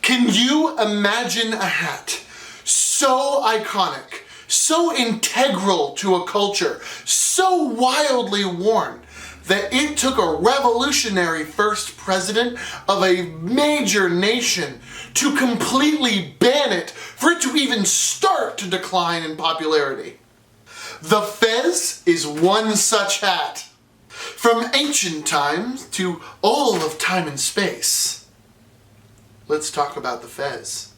Can you imagine a hat so iconic, so integral to a culture, so wildly worn that it took a revolutionary first president of a major nation to completely ban it for it to even start to decline in popularity? The fez is one such hat. From ancient times to all of time and space. Let's talk about the fez.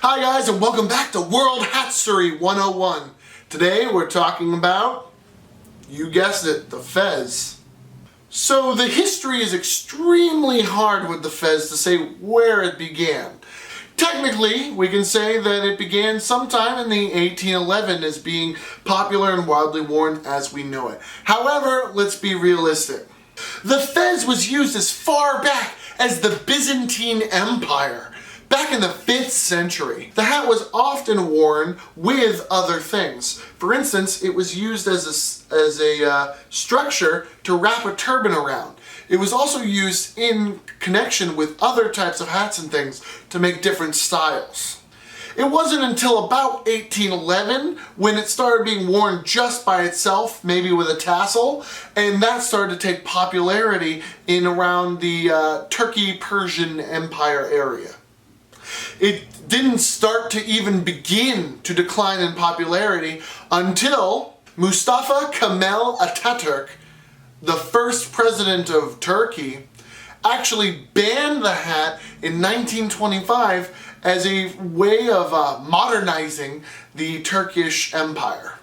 Hi guys, and welcome back to World Hatstory 101. Today we're talking about, you guessed it, the fez. So the history is extremely hard with the fez to say where it began. Technically, we can say that it began sometime in the 1811 as being popular and widely worn as we know it. However, let's be realistic. The fez was used as far back as the Byzantine Empire. Back in the 5th century, the hat was often worn with other things. For instance, it was used as a structure to wrap a turban around. It was also used in connection with other types of hats and things to make different styles. It wasn't until about 1811 when it started being worn just by itself, maybe with a tassel, and that started to take popularity in around the Turkey-Persian Empire area. It didn't start to even begin to decline in popularity until Mustafa Kemal Atatürk, the first president of Turkey, actually banned the hat in 1925 as a way of modernizing the Turkish Empire.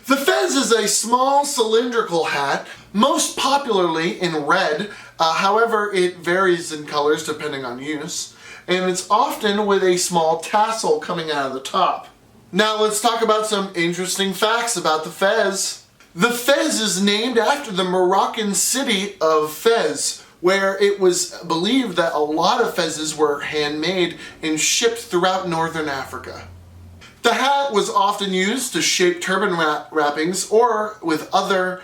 The fez is a small cylindrical hat, most popularly in red, however it varies in colors depending on use. And it's often with a small tassel coming out of the top. Now let's talk about some interesting facts about the fez. The fez is named after the Moroccan city of Fez, where it was believed that a lot of fezes were handmade and shipped throughout northern Africa. The hat was often used to shape turban wrappings or with other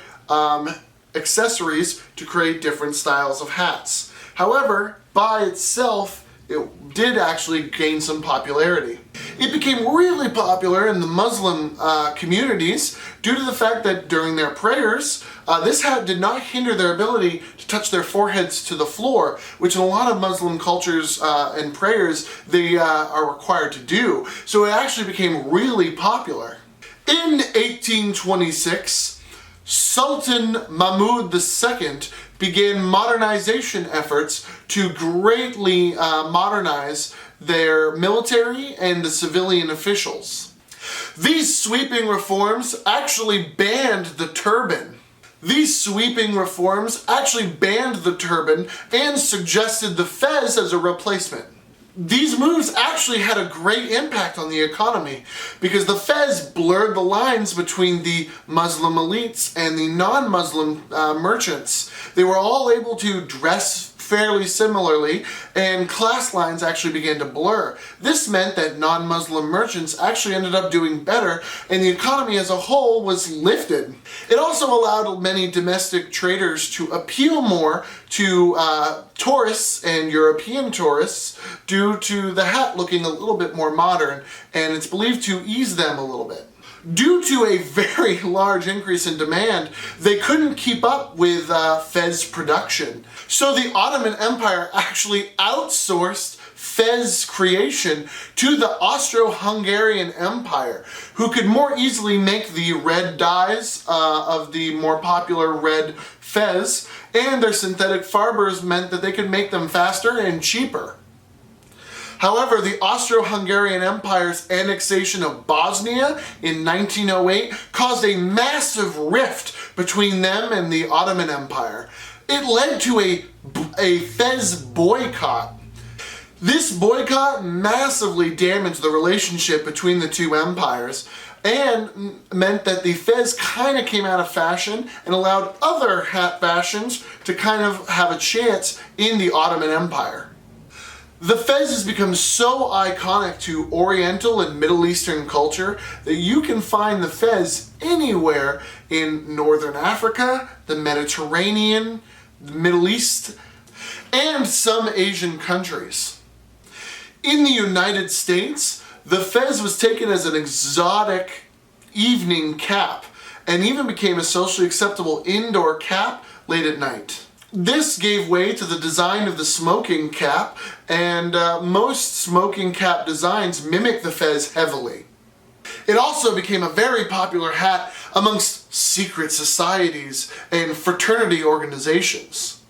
accessories to create different styles of hats. However, by itself, it did actually gain some popularity. It became really popular in the Muslim communities due to the fact that during their prayers, this hat did not hinder their ability to touch their foreheads to the floor, which in a lot of Muslim cultures and prayers they are required to do. So it actually became really popular. In 1826, Sultan Mahmud II began modernization efforts to greatly modernize their military and the civilian officials. These sweeping reforms actually banned the turban. And suggested the fez as a replacement. These moves actually had a great impact on the economy because the fez blurred the lines between the Muslim elites and the non-Muslim merchants. They were all able to dress fairly similarly, and class lines actually began to blur. This meant that non-Muslim merchants actually ended up doing better, and the economy as a whole was lifted. It also allowed many domestic traders to appeal more to tourists and European tourists due to the hat looking a little bit more modern, and it's believed to ease them a little bit. Due to a very large increase in demand, they couldn't keep up with fez production. So the Ottoman Empire actually outsourced fez creation to the Austro-Hungarian Empire, who could more easily make the red dyes of the more popular red fez, and their synthetic fibers meant that they could make them faster and cheaper. However, the Austro-Hungarian Empire's annexation of Bosnia in 1908 caused a massive rift between them and the Ottoman Empire. It led to a fez boycott. This boycott massively damaged the relationship between the two empires and meant that the fez kind of came out of fashion and allowed other hat fashions to kind of have a chance in the Ottoman Empire. The fez has become so iconic to Oriental and Middle Eastern culture that you can find the fez anywhere in Northern Africa, the Mediterranean, the Middle East, and some Asian countries. In the United States, the fez was taken as an exotic evening cap and even became a socially acceptable indoor cap late at night. This gave way to the design of the smoking cap, and most smoking cap designs mimic the fez heavily. It also became a very popular hat amongst secret societies and fraternity organizations.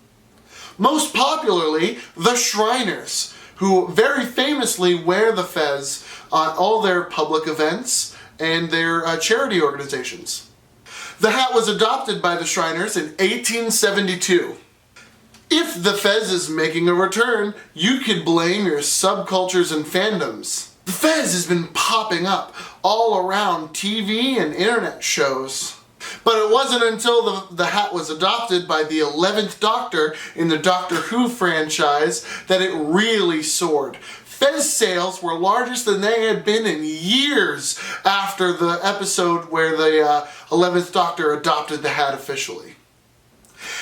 Most popularly, the Shriners, who very famously wear the fez on all their public events and their charity organizations. The hat was adopted by the Shriners in 1872. If the fez is making a return, you could blame your subcultures and fandoms. The fez has been popping up all around TV and internet shows. But it wasn't until the hat was adopted by the 11th Doctor in the Doctor Who franchise that it really soared. Fez sales were largest than they had been in years after the episode where the 11th Doctor adopted the hat officially.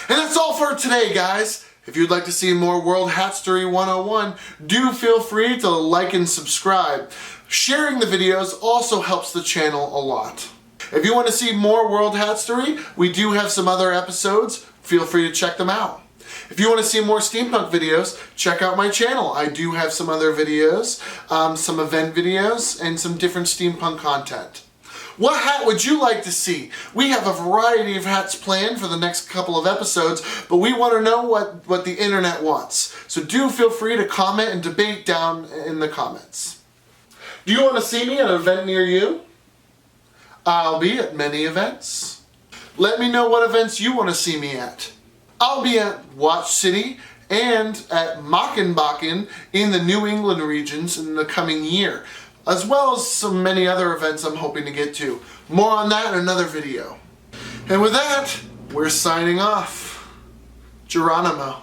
And that's all for today, guys. If you'd like to see more World Hatstory 101, do feel free to like and subscribe. Sharing the videos also helps the channel a lot. If you want to see more World Hatstory, we do have some other episodes. Feel free to check them out. If you want to see more steampunk videos, check out my channel. I do have some other videos, some event videos, and some different steampunk content. What hat would you like to see? We have a variety of hats planned for the next couple of episodes, but we want to know what the internet wants. So do feel free to comment and debate down in the comments. Do you want to see me at an event near you? I'll be at many events. Let me know what events you want to see me at. I'll be at Watch City and at Mockenbakken in the New England regions in the coming year, as well as some many other events I'm hoping to get to. More on that in another video. And with that, we're signing off. Geronimo.